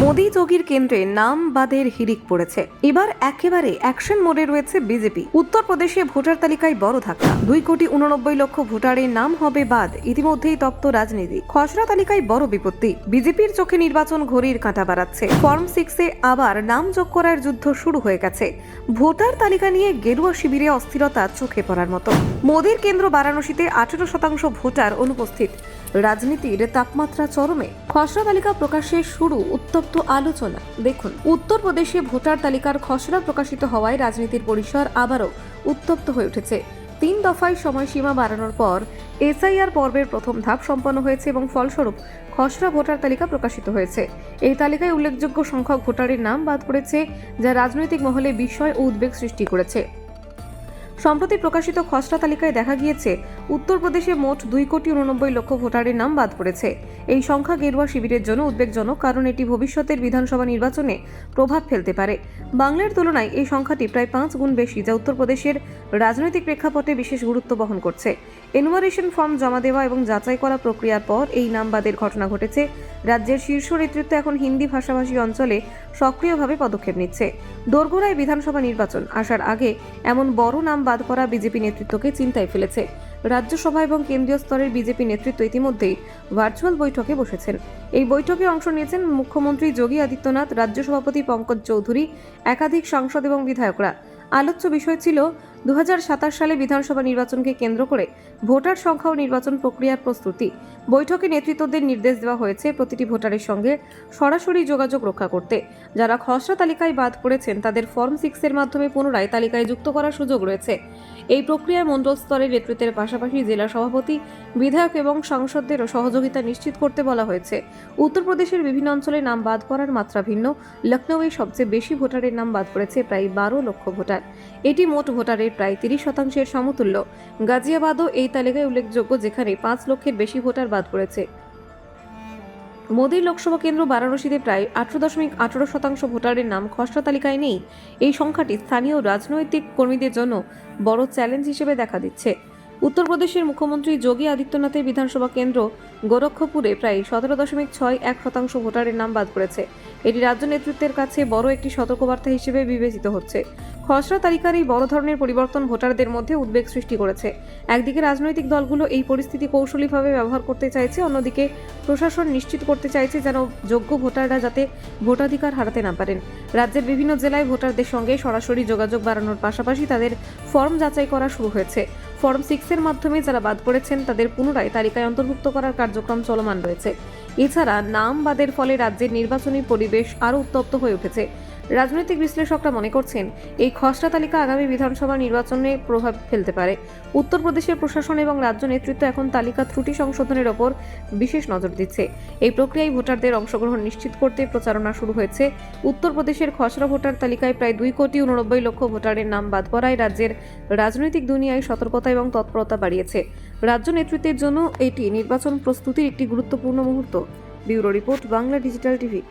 মোদি যোগীর কেন্দ্রে নাম বাদের হিড়িক পড়েছে। এবার একেবারে অ্যাকশন মোডে রয়েছে বিজেপি। উত্তরপ্রদেশে ভোটার তালিকায় বড় ধাক্কা, 2,89,00,000 ভোটারের নাম হবে বাদ। ইতিমধ্যেই তপ্ত রাজনীতি, খসড়া তালিকায় বড় বিপত্তি। বিজেপির চোখে নির্বাচন ঘড়ির কাঁটা বাড়াচ্ছে। ফর্ম 6-এ আবার নাম যোগ করার যুদ্ধ শুরু হয়ে গেছে। ভোটার তালিকা নিয়ে গেরুয়া শিবিরে অস্থিরতা চোখে পড়ার মতো। মোদির কেন্দ্র বারাণসীতে 18% ভোটার অনুপস্থিত। রাজনীতির তাপমাত্রা চরমে। খসড়া তালিকা প্রকাশে শুরু উত্তপ্ত আলোচনা। দেখুন, উত্তরপ্রদেশে ভোটার তালিকার খসড়া প্রকাশিত হওয়ায় রাজনীতির পরিসর আবারও উত্তপ্ত হয়ে উঠেছে। 3 দফায় সময়সীমা বাড়ানোর পর এসআইআর পর্বের প্রথম ধাপ সম্পন্ন হয়েছে এবং ফলস্বরূপ খসড়া ভোটার তালিকা প্রকাশিত হয়েছে। এই তালিকায় উল্লেখযোগ্য সংখ্যক ভোটারের নাম বাদ পড়েছে, যা রাজনৈতিক মহলে বিস্ময় ও উদ্বেগ সৃষ্টি করেছে। সম্প্রতি প্রকাশিত খসড়া তালিকায় দেখা গিয়েছে উত্তরপ্রদেশে মোট 2,89,00,000 ভোটারের নাম বাদ পড়েছে। এই সংখ্যা গেরুয়া শিবিরের জন্য উদ্বেগজনক, কারণ এটি ভবিষ্যতের বিধানসভা নির্বাচনে প্রভাব ফেলতে পারে। বাংলার তুলনায় এই সংখ্যাটি প্রায় 5 গুণ বেশি, যা উত্তরপ্রদেশের রাজনৈতিক প্রেক্ষাপটে বিশেষ গুরুত্ব বহন করছে। এনুমারেশন ফর্ম জমা দেওয়া এবং যাচাই করা প্রক্রিয়ার পর এই নাম বাদের ঘটনা ঘটেছে। রাজ্যের শীর্ষ নেতৃত্ব এখন হিন্দি ভাষাভাষী অঞ্চলে সক্রিয়ভাবে পদক্ষেপ নিচ্ছে। দোরগোড়ায় বিধানসভা নির্বাচন আসার আগে এমন বড় নাম বাদ করা বিজেপি নেতৃত্বকে চিন্তায় ফেলেছে। রাজ্যসভা এবং কেন্দ্রীয় স্তরের বিজেপি নেতৃত্ব ইতিমধ্যেই ভার্চুয়াল বৈঠকে বসেছেন। এই বৈঠকে অংশ নিয়েছেন মুখ্যমন্ত্রী যোগী আদিত্যনাথ, রাজ্য সভাপতি পঙ্কজ চৌধুরী, একাধিক সাংসদ এবং বিধায়করা। আলোচ্য বিষয় ছিল 2027 সালে বিধানসভা নির্বাচনকে কেন্দ্র করে ভোটার সংখ্যা ও নির্বাচন প্রক্রিয়ার প্রস্তুতি। বৈঠকে নেতৃত্বদের নির্দেশ দেওয়া হয়েছে প্রতিটি ভোটারের সঙ্গে সরাসরি যোগাযোগ রক্ষা করতে। যারা খসড়া তালিকায় বাদ পড়েছেন তাদের ফর্ম 6-এর মাধ্যমে পুনরায় তালিকায় যুক্ত করার সুযোগ রয়েছে। এই প্রক্রিয়ায় মণ্ডল স্তরের নেতৃত্বের পাশাপাশি জেলা সভাপতি, বিধায়ক এবং সাংসদদেরও সহযোগিতা নিশ্চিত করতে বলা হয়েছে। উত্তরপ্রদেশের বিভিন্ন অঞ্চলে নাম বাদ পড়ার মাত্রা ভিন্ন। লখনৌয়ে সবচেয়ে বেশি ভোটারের নাম বাদ পড়েছে, প্রায় 12 লক্ষ ভোটার। এটি মোট ভোটারের প্রায় 30%-এর সমতুল্য। গাজিয়াবাদও এই তালিকায় উল্লেখযোগ্য, যেখানে 5 লক্ষের বেশি ভোটার বাদ পড়েছে। মোদির লোকসভা কেন্দ্র বারাণসীতে প্রায় 18.18% ভোটারের নাম খসড়া তালিকায় নেই। এই সংখ্যাটি স্থানীয় রাজনৈতিক কর্মীদের জন্য বড় চ্যালেঞ্জ হিসেবে দেখা দিচ্ছে। উত্তরপ্রদেশের মুখ্যমন্ত্রী যোগী আদিত্যনাথের বিধানসভা কেন্দ্র গোরক্ষপুরে প্রায় 17.61% ভোটারের নাম বাদ পড়েছে। এটি রাজ্য নেতৃত্বের কাছে বড় একটি সতর্কবার্তা হিসেবে বিবেচিত হচ্ছে। খসড়া তালিকার এই বড় ধরনের পরিবর্তন ভোটারদের মধ্যে উদ্বেগ সৃষ্টি করেছে। একদিকে রাজনৈতিক দলগুলো এই পরিস্থিতি কৌশলীভাবে ব্যবহার করতে চাইছে, অন্যদিকে প্রশাসন নিশ্চিত করতে চাইছে যেন যোগ্য ভোটাররা যাতে ভোটাধিকার হারাতে না পারেন। রাজ্যের বিভিন্ন জেলায় ভোটারদের সঙ্গে সরাসরি যোগাযোগ বাড়ানোর পাশাপাশি তাদের ফর্ম যাচাই করা শুরু হয়েছে। ফর্ম 6-এর মাধ্যমে যারা বাদ পড়েছেন তাদের পুনরায় তালিকায় অন্তর্ভুক্ত করার কার্যক্রম চলমান রয়েছে। এছাড়া নাম বাদের ফলে রাজ্যের নির্বাচনী পরিবেশ আরও উত্তপ্ত হয়ে উঠেছে। রাজনৈতিক বিশ্লেষকরা মনে করছেন এই খসড়া তালিকা আগামী বিধানসভা নির্বাচনে প্রভাব ফেলতে পারে। উত্তরপ্রদেশের প্রশাসন এবং রাজ্য নেতৃত্ব এখন তালিকা ত্রুটি সংশোধনের ওপর বিশেষ নজর দিচ্ছে। এই প্রক্রিয়ায় ভোটারদের অংশগ্রহণ নিশ্চিত করতে প্রচারণা শুরু হয়েছে। উত্তরপ্রদেশের খসড়া ভোটার তালিকায় প্রায় 2,89,00,000 ভোটারের নাম বাদ পড়ায় রাজ্যের রাজনৈতিক দুনিয়ায় সতর্কতা এবং তৎপরতা বাড়িয়েছে। রাজ্য নেতৃত্বের জন্য এটি নির্বাচন প্রস্তুতির একটি গুরুত্বপূর্ণ মুহূর্ত। Bureau report, Bangla digital TV.